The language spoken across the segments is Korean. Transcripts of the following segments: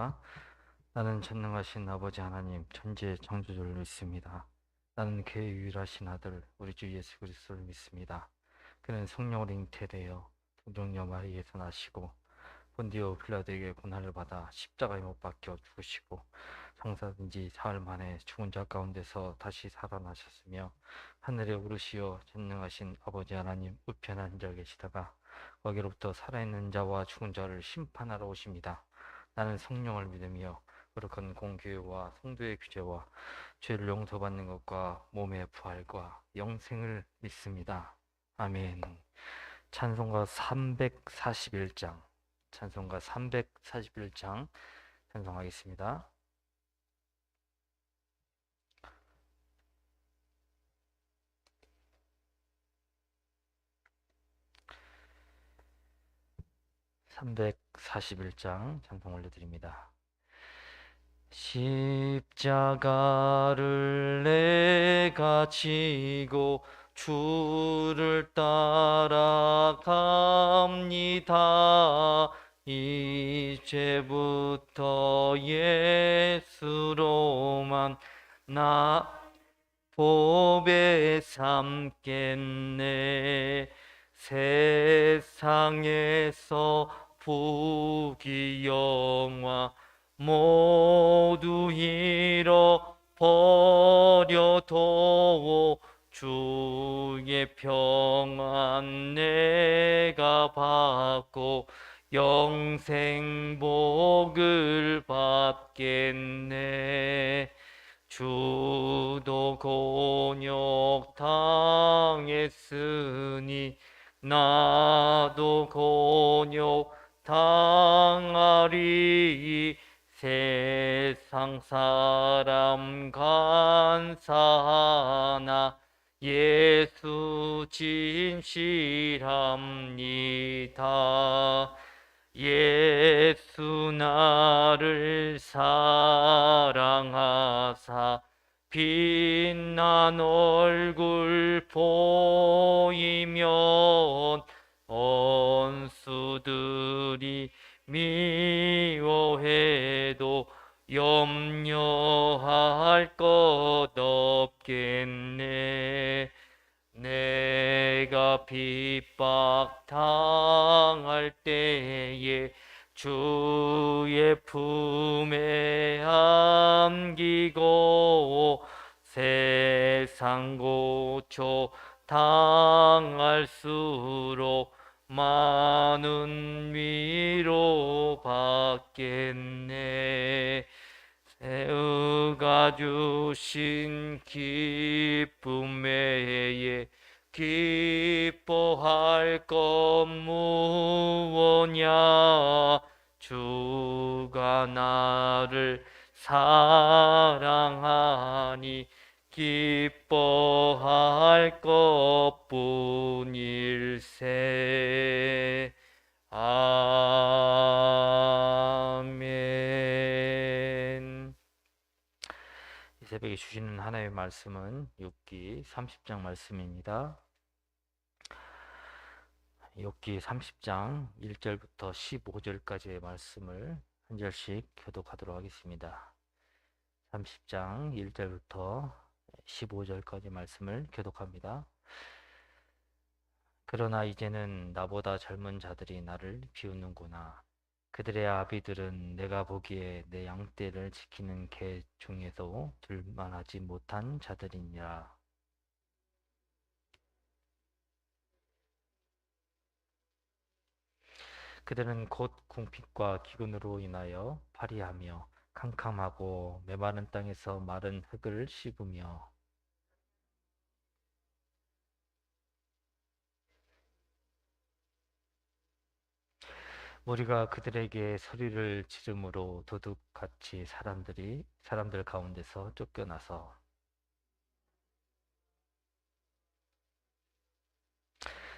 아? 나는 전능하신 아버지 하나님, 천지의 창조주를 믿습니다. 나는 그의 유일하신 아들, 우리 주 예수 그리스도를 믿습니다. 그는 성령으로 잉태되어 동정녀 마리에서 나시고 본디오 빌라도에게 고난을 받아 십자가에 못 박혀 죽으시고 장사된 지 사흘 만에 죽은 자 가운데서 다시 살아나셨으며 하늘에 오르시어 전능하신 아버지 하나님 우편에 앉아 계시다가 거기로부터 살아있는 자와 죽은 자를 심판하러 오십니다. 나는 성령을 믿으며 거룩한 공교회와 성도의 규제와 죄를 용서받는 것과 몸의 부활과 영생을 믿습니다. 아멘. 찬송가 341장 찬송가 341장 찬송하겠습니다. 341장 찬송 올려드립니다. 십자가를 내가 지고 주를 따라갑니다. 이제부터 예수로만 나 보배 삼겠네. 세상에서 부귀영화 모두 잃어버려도 주의 평안 내가 받고 영생 복을 받겠네. 주도 곤욕 당했으니 나도 곤욕 당하리. 세상 사람 간사하나 예수 진실합니다. 예수 나를 사랑하사 빛난 얼굴 보이면 원수들이 미워해도 염려할 것 없겠네. 내가 핍박 당할 때에 주의 품에 안기고 세상 고초 당할수록 많은 위로 받겠네. 새우가 주신 기쁨 외에 기뻐할 것 무엇냐. 주가 나를 사랑하니 기뻐할 것뿐일세. 아멘. 이 새벽에 주시는 하나님의 말씀은 욥기 30장 말씀입니다. 욥기 30장 1절부터 15절까지의 말씀을 한 절씩 교독하도록 하겠습니다. 30장 1절부터 15절까지 말씀을 교독합니다. 그러나 이제는 나보다 젊은 자들이 나를 비웃는구나. 그들의 아비들은 내가 보기에 내 양떼를 지키는 개 중에도 둘만하지 못한 자들이니라. 그들은 곧 궁핍과 기근으로 인하여 파리하며 캄캄하고 메마른 땅에서 마른 흙을 씹으며 무리가 그들에게 소리를 지르므로 도둑같이 사람들 가운데서 쫓겨나서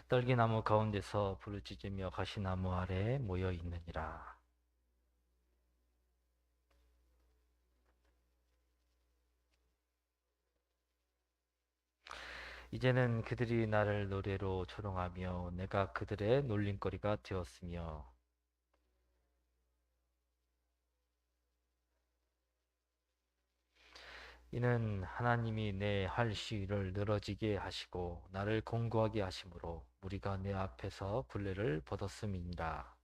떨기나무 가운데서 부르짖으며 가시나무 아래에 모여 있느니라. 이제는 그들이 나를 노래로 조롱하며 내가 그들의 놀림거리가 되었으며 이는 하나님이 내 할 시위를 늘어지게 하시고 나를 공고하게 하심으로 우리가 내 앞에서 불례를 벗었음이니라.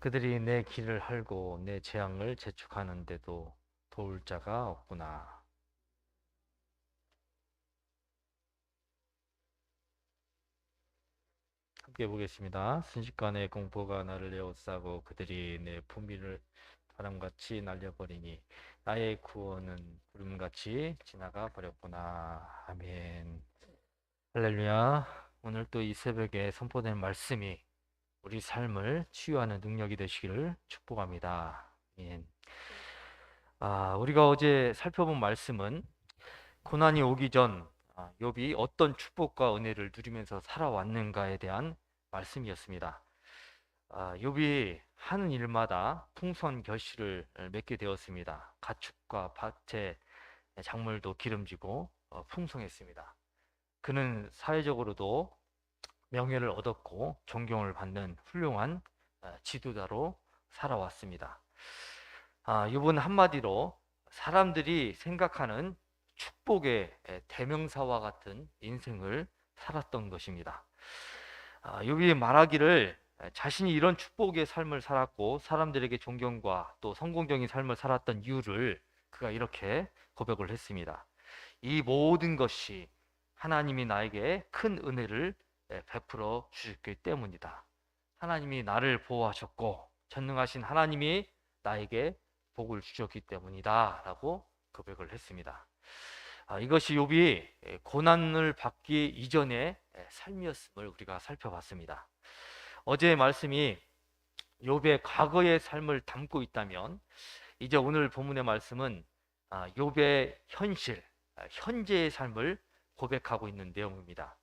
그들이 내 길을 헐고 내 재앙을 재촉하는데도 도울 자가 없구나. 함께 보겠습니다. 순식간에 공포가 나를 에워싸고 그들이 내 품위를 바람같이 날려버리니 나의 구원은 구름같이 지나가 버렸구나. 아멘. 할렐루야. 오늘 또 이 새벽에 선포된 말씀이 우리 삶을 치유하는 능력이 되시기를 축복합니다. 아멘. 우리가 어제 살펴본 말씀은 고난이 오기 전 욥이 어떤 축복과 은혜를 누리면서 살아왔는가에 대한 말씀이었습니다. 욥이 하는 일마다 풍성한 결실을 맺게 되었습니다. 가축과 밭의 작물도 기름지고 풍성했습니다. 그는 사회적으로도 명예를 얻었고 존경을 받는 훌륭한 지도자로 살아왔습니다. 욥은 한마디로 사람들이 생각하는 축복의 대명사와 같은 인생을 살았던 것입니다. 욥이 말하기를 자신이 이런 축복의 삶을 살았고 사람들에게 존경과 또 성공적인 삶을 살았던 이유를 그가 이렇게 고백을 했습니다. 이 모든 것이 하나님이 나에게 큰 은혜를 베풀어 주셨기 때문이다. 하나님이 나를 보호하셨고 전능하신 하나님이 나에게 복을 주셨기 때문이다 라고 고백을 했습니다. 이것이 욥이 고난을 받기 이전의 삶이었음을 우리가 살펴봤습니다. 어제의 말씀이 욥의 과거의 삶을 담고 있다면 이제 오늘 본문의 말씀은 욥의 현실, 현재의 삶을 고백하고 있는 내용입니다.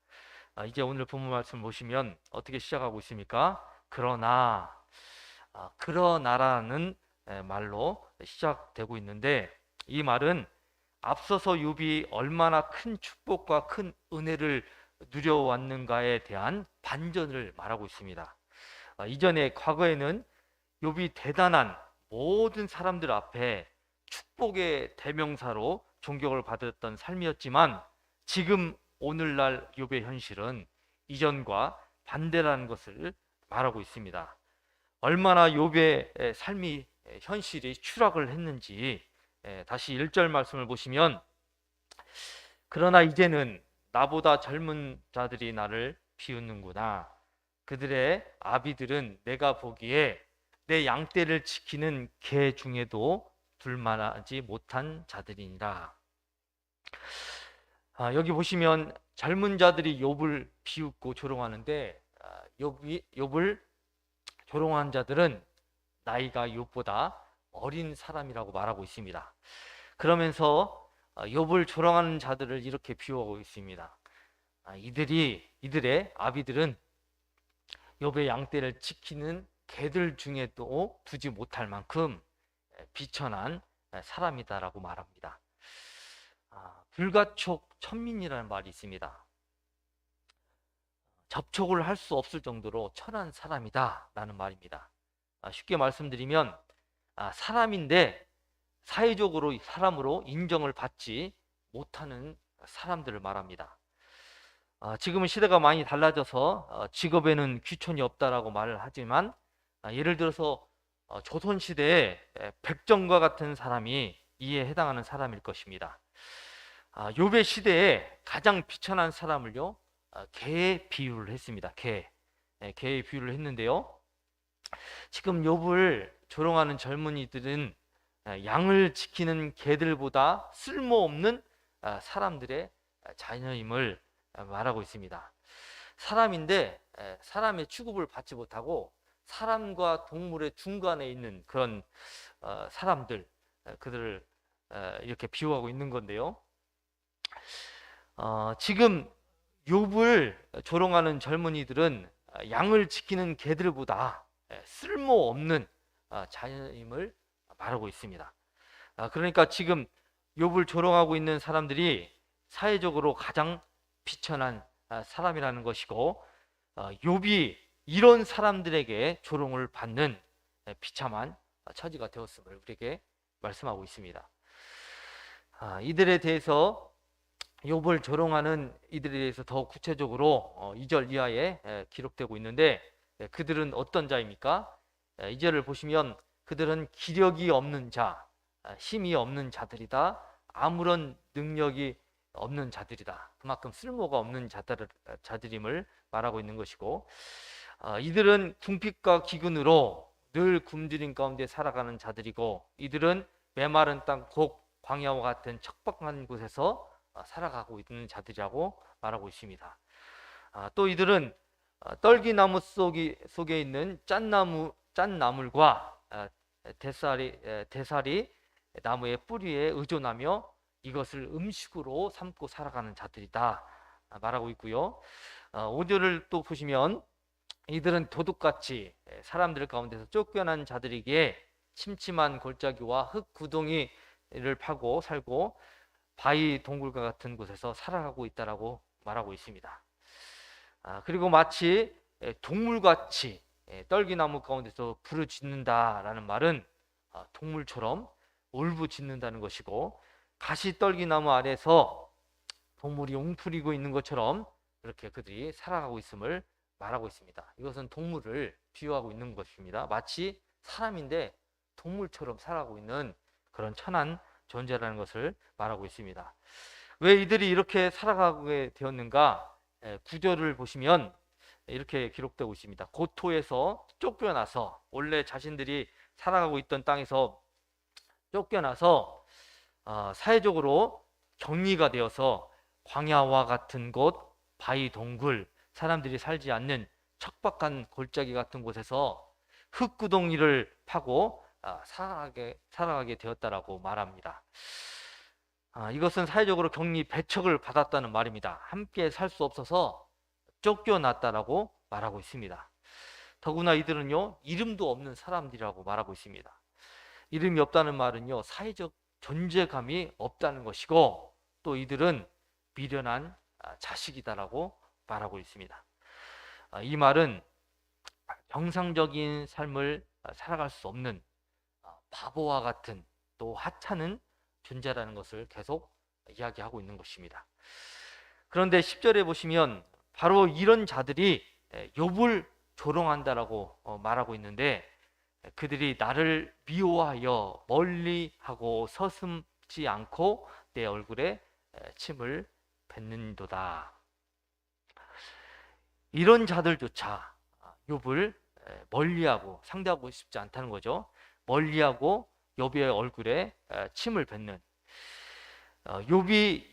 이제 오늘 본문 말씀 보시면 어떻게 시작하고 있습니까? 그러나라는 말로 시작되고 있는데 이 말은 앞서서 욥이 얼마나 큰 축복과 큰 은혜를 누려왔는가에 대한 반전을 말하고 있습니다. 이전에 과거에는 욥이 대단한 모든 사람들 앞에 축복의 대명사로 존경을 받았던 삶이었지만 지금 오늘날 욥의 현실은 이전과 반대라는 것을 말하고 있습니다. 얼마나 욥의 삶이 현실이 추락을 했는지 다시 1절 말씀을 보시면 그러나 이제는 나보다 젊은 자들이 나를 비웃는구나. 그들의 아비들은 내가 보기에 내 양떼를 지키는 개 중에도 둘만하지 못한 자들이니라. 여기 보시면 젊은 자들이 욥을 비웃고 조롱하는데 욥을 조롱한 자들은 나이가 욥보다 어린 사람이라고 말하고 있습니다. 그러면서 욥을 조롱하는 자들을 이렇게 비유하고 있습니다. 이들의 아비들은 욥의 양떼를 지키는 개들 중에도 두지 못할 만큼 비천한 사람이다라고 말합니다. 불가촉 천민이라는 말이 있습니다. 접촉을 할 수 없을 정도로 천한 사람이다 라는 말입니다. 쉽게 말씀드리면 사람인데 사회적으로 사람으로 인정을 받지 못하는 사람들을 말합니다. 지금은 시대가 많이 달라져서 직업에는 귀천이 없다라고 말을 하지만 예를 들어서 조선시대에 백정과 같은 사람이 이에 해당하는 사람일 것입니다. 욥의 시대에 가장 비천한 사람을요 개에 비유를 했습니다. 개에 비유를 했는데요. 지금 욥을 조롱하는 젊은이들은 양을 지키는 개들보다 쓸모없는 사람들의 자녀임을 말하고 있습니다. 사람인데 사람의 취급을 받지 못하고 사람과 동물의 중간에 있는 그런 사람들, 그들을 이렇게 비유하고 있는 건데요. 지금 욥을 조롱하는 젊은이들은 양을 지키는 개들보다 쓸모없는 자녀임을 말하고 있습니다. 그러니까 지금 욥을 조롱하고 있는 사람들이 사회적으로 가장 비천한 사람이라는 것이고 욥이 이런 사람들에게 조롱을 받는 비참한 처지가 되었음을 우리에게 말씀하고 있습니다. 이들에 대해서 욥을 조롱하는 이들에 대해서 더 구체적으로 2절 이하에 기록되고 있는데 그들은 어떤 자입니까? 2절을 보시면 그들은 기력이 없는 자, 힘이 없는 자들이다. 아무런 능력이 없는 자들이다. 그만큼 쓸모가 없는 자들임을 말하고 있는 것이고 이들은 궁핍과 기근으로 늘 굶주림 가운데 살아가는 자들이고 이들은 메마른 땅 곧 광야와 같은 척박한 곳에서 살아가고 있는 자들이라고 말하고 있습니다. 또 이들은 떨기나무 속에 있는 짠나물과 대사리 나무의 뿌리에 의존하며 이것을 음식으로 삼고 살아가는 자들이다 말하고 있고요. 5절을 또 보시면 이들은 도둑같이 사람들 가운데서 쫓겨난 자들이기에 침침한 골짜기와 흙 구덩이를 파고 살고 바위 동굴과 같은 곳에서 살아가고 있다라고 말하고 있습니다. 그리고 마치 동물같이 떨기나무 가운데서 부르짖는다라는 말은 동물처럼 울부짖는다는 것이고 가시떨기나무 아래서 동물이 웅크리고 있는 것처럼 그렇게 그들이 살아가고 있음을 말하고 있습니다. 이것은 동물을 비유하고 있는 것입니다. 마치 사람인데 동물처럼 살아가고 있는 그런 천한 존재라는 것을 말하고 있습니다. 왜 이들이 이렇게 살아가게 되었는가? 9절을 보시면 이렇게 기록되고 있습니다. 고토에서 쫓겨나서 원래 자신들이 살아가고 있던 땅에서 쫓겨나서 사회적으로 격리가 되어서 광야와 같은 곳, 바위 동굴, 사람들이 살지 않는 척박한 골짜기 같은 곳에서 흙구덩이를 파고 살아가게 되었다라고 말합니다. 이것은 사회적으로 격리 배척을 받았다는 말입니다. 함께 살 수 없어서 쫓겨났다라고 말하고 있습니다. 더구나 이들은요 이름도 없는 사람들이라고 말하고 있습니다. 이름이 없다는 말은요 사회적 존재감이 없다는 것이고 또 이들은 미련한 자식이다라고 말하고 있습니다. 이 말은 정상적인 삶을 살아갈 수 없는 바보와 같은 또 하찮은 존재라는 것을 계속 이야기하고 있는 것입니다. 그런데 10절에 보시면 바로 이런 자들이 욥을 조롱한다라고 말하고 있는데 그들이 나를 미워하여 멀리하고 서슴지 않고 내 얼굴에 침을 뱉는도다. 이런 자들조차 욥을 멀리하고 상대하고 싶지 않다는 거죠. 멀리하고 욥의 얼굴에 침을 뱉는 욥이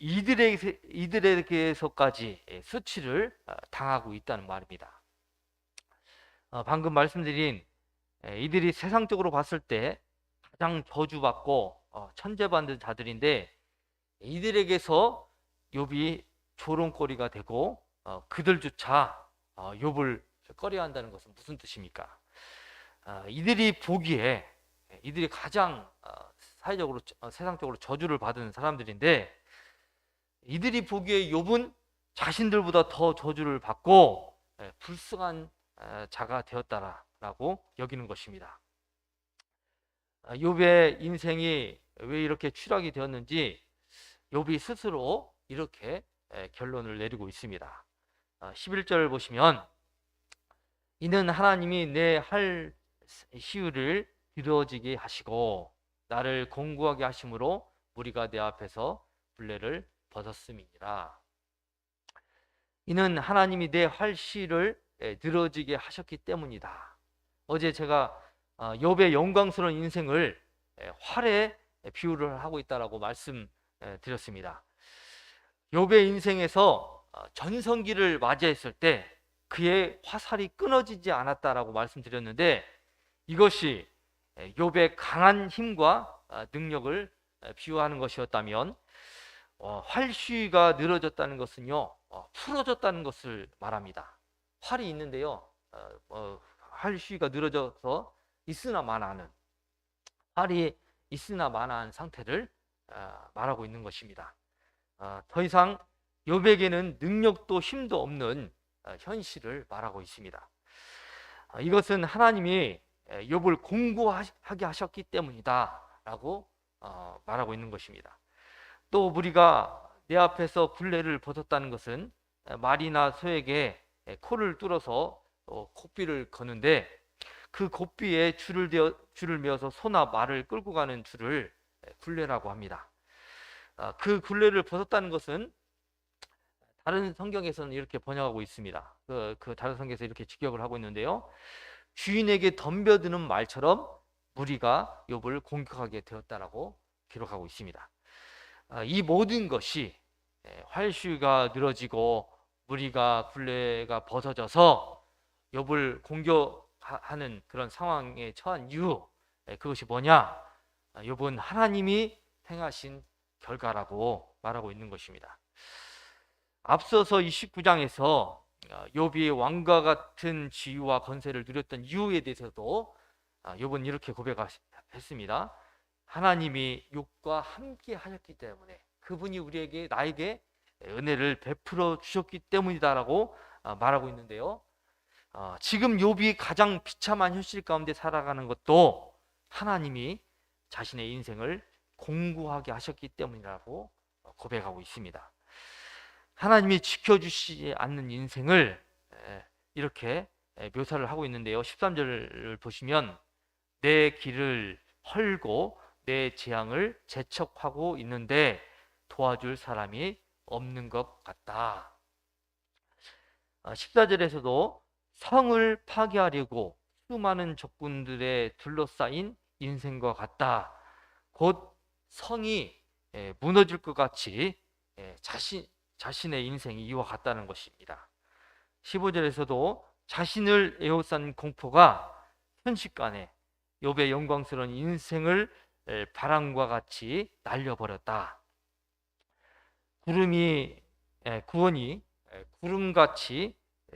이들에게서까지 수치를 당하고 있다는 말입니다. 방금 말씀드린 이들이 세상적으로 봤을 때 가장 저주받고 천재받는 자들인데 이들에게서 욥이 조롱거리가 되고 그들조차 욥을 꺼려한다는 것은 무슨 뜻입니까? 이들이 보기에 이들이 가장 사회적으로 세상적으로 저주를 받은 사람들인데 이들이 보기에 욥은 자신들보다 더 저주를 받고 불쌍한 자가 되었다라고 여기는 것입니다. 욥의 인생이 왜 이렇게 추락이 되었는지 욥이 스스로 이렇게 결론을 내리고 있습니다. 11절 보시면 이는 하나님이 내 할 시유를 이루어지게 하시고 나를 공고하게 하심으로 무리가 내 앞에서 블레를 벗었음이니라. 이는 하나님이 내 활시를 늘어지게 하셨기 때문이다. 어제 제가 욥의 영광스러운 인생을 활에 비유를 하고 있다라고 말씀드렸습니다. 욥의 인생에서 전성기를 맞이했을 때 그의 화살이 끊어지지 않았다라고 말씀드렸는데 이것이 욥의 강한 힘과 능력을 비유하는 것이었다면 활쉬가 늘어졌다는 것은요 풀어졌다는 것을 말합니다. 활이 있는데요 활쉬가 늘어져서 있으나 마나하는 활이 있으나 마나한 상태를 말하고 있는 것입니다. 더 이상 욥에게는 능력도 힘도 없는 현실을 말하고 있습니다. 이것은 하나님이 욥을 공고하게 하셨기 때문이다라고 말하고 있는 것입니다. 또 무리가 내 앞에서 굴레를 벗었다는 것은 말이나 소에게 코를 뚫어서 고삐를 거는데 그 고삐에 줄을 메어서 소나 말을 끌고 가는 줄을 굴레라고 합니다. 그 굴레를 벗었다는 것은 다른 성경에서는 이렇게 번역하고 있습니다. 그 다른 성경에서 이렇게 직역을 하고 있는데요. 주인에게 덤벼드는 말처럼 무리가 욥을 공격하게 되었다라고 기록하고 있습니다. 이 모든 것이 활시위가 늘어지고 무리가 굴레가 벗어져서 욥을 공격하는 그런 상황에 처한 이유, 그것이 뭐냐? 욥은 하나님이 행하신 결과라고 말하고 있는 것입니다. 앞서서 29장에서 욥이 왕과 같은 지위와 건세를 누렸던 이유에 대해서도 욥은 이렇게 고백했습니다. 하나님이 욥과 함께 하셨기 때문에, 그분이 나에게 은혜를 베풀어 주셨기 때문이다라고 말하고 있는데요. 지금 욥이 가장 비참한 현실 가운데 살아가는 것도 하나님이 자신의 인생을 공고하게 하셨기 때문이라고 고백하고 있습니다. 하나님이 지켜주시지 않는 인생을 이렇게 묘사를 하고 있는데요. 13절을 보시면 내 길을 헐고 내 재앙을 재촉하고 있는데 도와줄 사람이 없는 것 같다. 14절에서도 성을 파괴하려고 수많은 적군들에 둘러싸인 인생과 같다. 곧 성이 무너질 것 같이 자신의 인생이 이와 같다는 것입니다. 15절에서도 자신을 에워싼 공포가 순식간에 욥의 영광스러운 인생을 바람과 같이 날려버렸다. 구원이 구름같이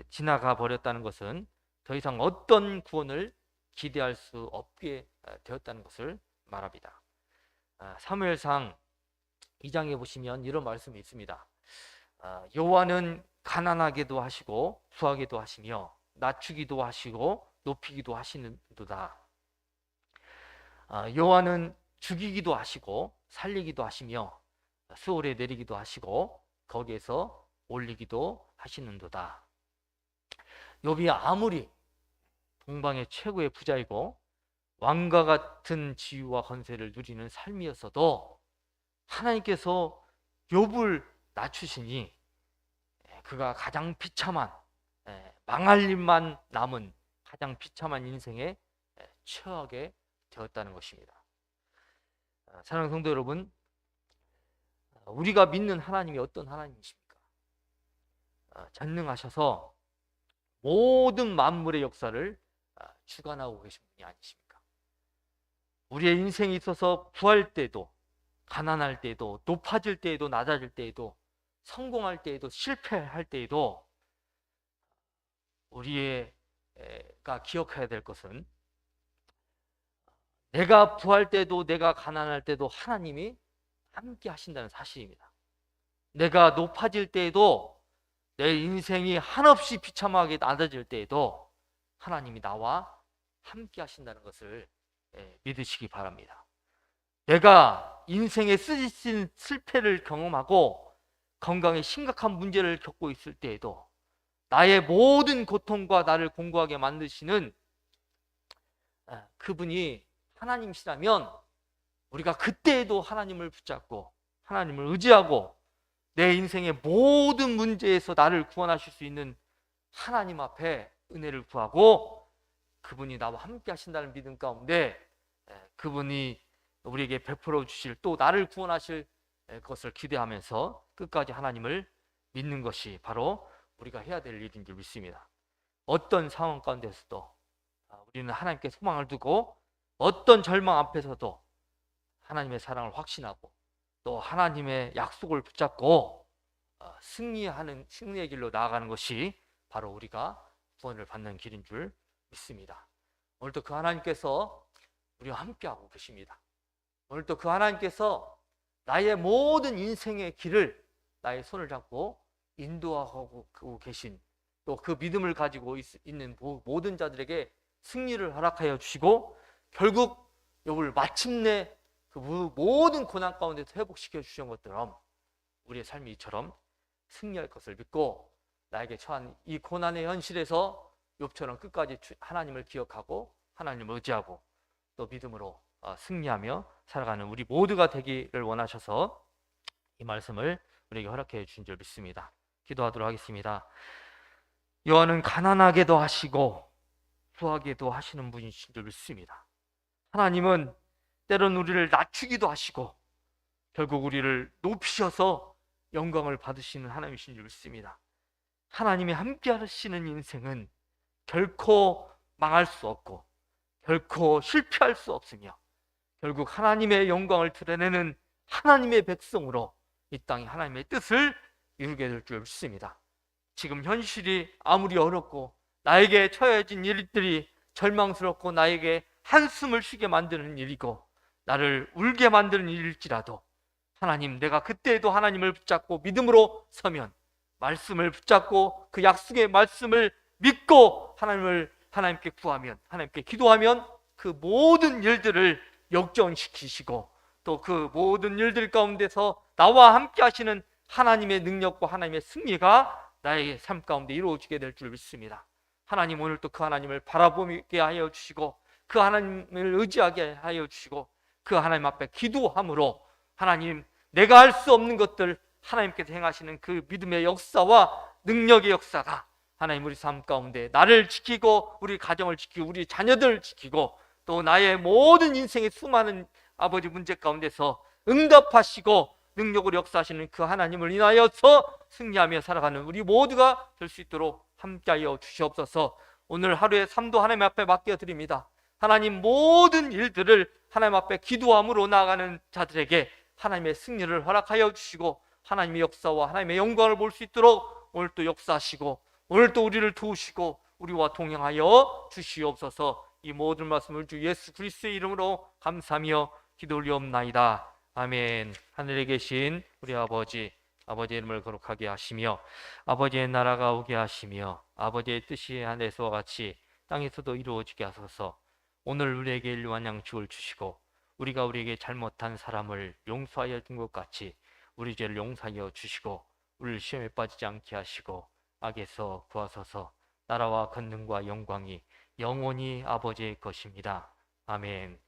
지나가 버렸다는 것은 더 이상 어떤 구원을 기대할 수 없게 되었다는 것을 말합니다. 사무엘상 2장에 보시면 이런 말씀이 있습니다. 여호와는 가난하게도 하시고 부하게도 하시며 낮추기도 하시고 높이기도 하시는도다. 여호와는 죽이기도 하시고 살리기도 하시며 수월에 내리기도 하시고 거기에서 올리기도 하시는도다. 욥이 아무리 동방의 최고의 부자이고 왕과 같은 지위와 건세를 누리는 삶이었어도 하나님께서 욥을 낮추시니 그가 가장 비참한, 망할 일만 남은 가장 비참한 인생에 처하게 되었다는 것입니다. 사랑하는 성도 여러분, 우리가 믿는 하나님이 어떤 하나님이십니까? 전능하셔서 모든 만물의 역사를 주관하고 계신 분이 아니십니까? 우리의 인생에 있어서 부할 때도, 가난할 때도, 높아질 때에도, 낮아질 때에도, 성공할 때에도, 실패할 때에도 우리가 기억해야 될 것은 내가 부할 때도, 내가 가난할 때도 하나님이 함께 하신다는 사실입니다. 내가 높아질 때에도, 내 인생이 한없이 비참하게 낮아질 때에도 하나님이 나와 함께 하신다는 것을 믿으시기 바랍니다. 내가 인생의 쓰디쓴 실패를 경험하고 건강에 심각한 문제를 겪고 있을 때에도 나의 모든 고통과 나를 공고하게 만드시는 그분이 하나님이시라면 우리가 그때에도 하나님을 붙잡고 하나님을 의지하고 내 인생의 모든 문제에서 나를 구원하실 수 있는 하나님 앞에 은혜를 구하고 그분이 나와 함께 하신다는 믿음 가운데 그분이 우리에게 베풀어 주실, 또 나를 구원하실 것을 기대하면서 끝까지 하나님을 믿는 것이 바로 우리가 해야 될 일인 줄 믿습니다. 어떤 상황 가운데서도 우리는 하나님께 소망을 두고 어떤 절망 앞에서도 하나님의 사랑을 확신하고 또 하나님의 약속을 붙잡고 승리의 길로 나아가는 것이 바로 우리가 구원을 받는 길인 줄 믿습니다. 오늘도 그 하나님께서 우리와 함께하고 계십니다. 오늘도 그 하나님께서 나의 모든 인생의 길을 나의 손을 잡고 인도하고 계신, 또 그 믿음을 가지고 있는 모든 자들에게 승리를 허락하여 주시고 결국 욥을 마침내 그 모든 고난 가운데서 회복시켜 주신 것처럼 우리의 삶이 이처럼 승리할 것을 믿고 나에게 처한 이 고난의 현실에서 욥처럼 끝까지 하나님을 기억하고 하나님을 의지하고 또 믿음으로 승리하며 살아가는 우리 모두가 되기를 원하셔서 이 말씀을 우리에게 허락해 주신 줄 믿습니다. 기도하도록 하겠습니다. 여호와는 가난하게도 하시고 부하게도 하시는 분이신 줄 믿습니다. 하나님은 때론 우리를 낮추기도 하시고 결국 우리를 높이셔서 영광을 받으시는 하나님이신 줄 믿습니다. 하나님이 함께 하시는 인생은 결코 망할 수 없고 결코 실패할 수 없으며 결국 하나님의 영광을 드러내는 하나님의 백성으로 이 땅에 하나님의 뜻을 이루게 될 줄 믿습니다. 지금 현실이 아무리 어렵고 나에게 처해진 일들이 절망스럽고 나에게 한숨을 쉬게 만드는 일이고 나를 울게 만드는 일일지라도 하나님, 내가 그때에도 하나님을 붙잡고 믿음으로 서면 말씀을 붙잡고 그 약속의 말씀을 믿고 하나님께 구하면 하나님께 기도하면 그 모든 일들을 역전시키시고 또 그 모든 일들 가운데서 나와 함께 하시는 하나님의 능력과 하나님의 승리가 나의 삶 가운데 이루어지게 될 줄 믿습니다. 하나님, 오늘 또 그 하나님을 바라보게 하여 주시고 그 하나님을 의지하게 하여 주시고 그 하나님 앞에 기도함으로 하나님, 내가 할 수 없는 것들 하나님께서 행하시는 그 믿음의 역사와 능력의 역사가 하나님 우리 삶 가운데 나를 지키고 우리 가정을 지키고 우리 자녀들을 지키고 또 나의 모든 인생의 수많은 아버지 문제 가운데서 응답하시고 능력으로 역사하시는 그 하나님을 인하여서 승리하며 살아가는 우리 모두가 될 수 있도록 함께하여 주시옵소서. 오늘 하루의 삶도 하나님 앞에 맡겨드립니다. 하나님, 모든 일들을 하나님 앞에 기도함으로 나아가는 자들에게 하나님의 승리를 허락하여 주시고 하나님의 역사와 하나님의 영광을 볼 수 있도록 오늘 또 역사하시고 오늘 또 우리를 도우시고 우리와 동행하여 주시옵소서. 이 모든 말씀을 주 예수 그리스도의 이름으로 감사하며 기도 올리옵나이다. 아멘. 하늘에 계신 우리 아버지의 이름을 거룩하게 하시며 아버지의 나라가 오게 하시며 아버지의 뜻이 하늘에서와 같이 땅에서도 이루어지게 하소서. 오늘 우리에게 일용할 양식을 주시고 우리가 우리에게 잘못한 사람을 용서하여 준 것 같이 우리 죄를 용서하여 주시고 우리를 시험에 빠지지 않게 하시고 악에서 구하소서. 나라와 권능과 영광이 영원히 아버지의 것입니다. 아멘.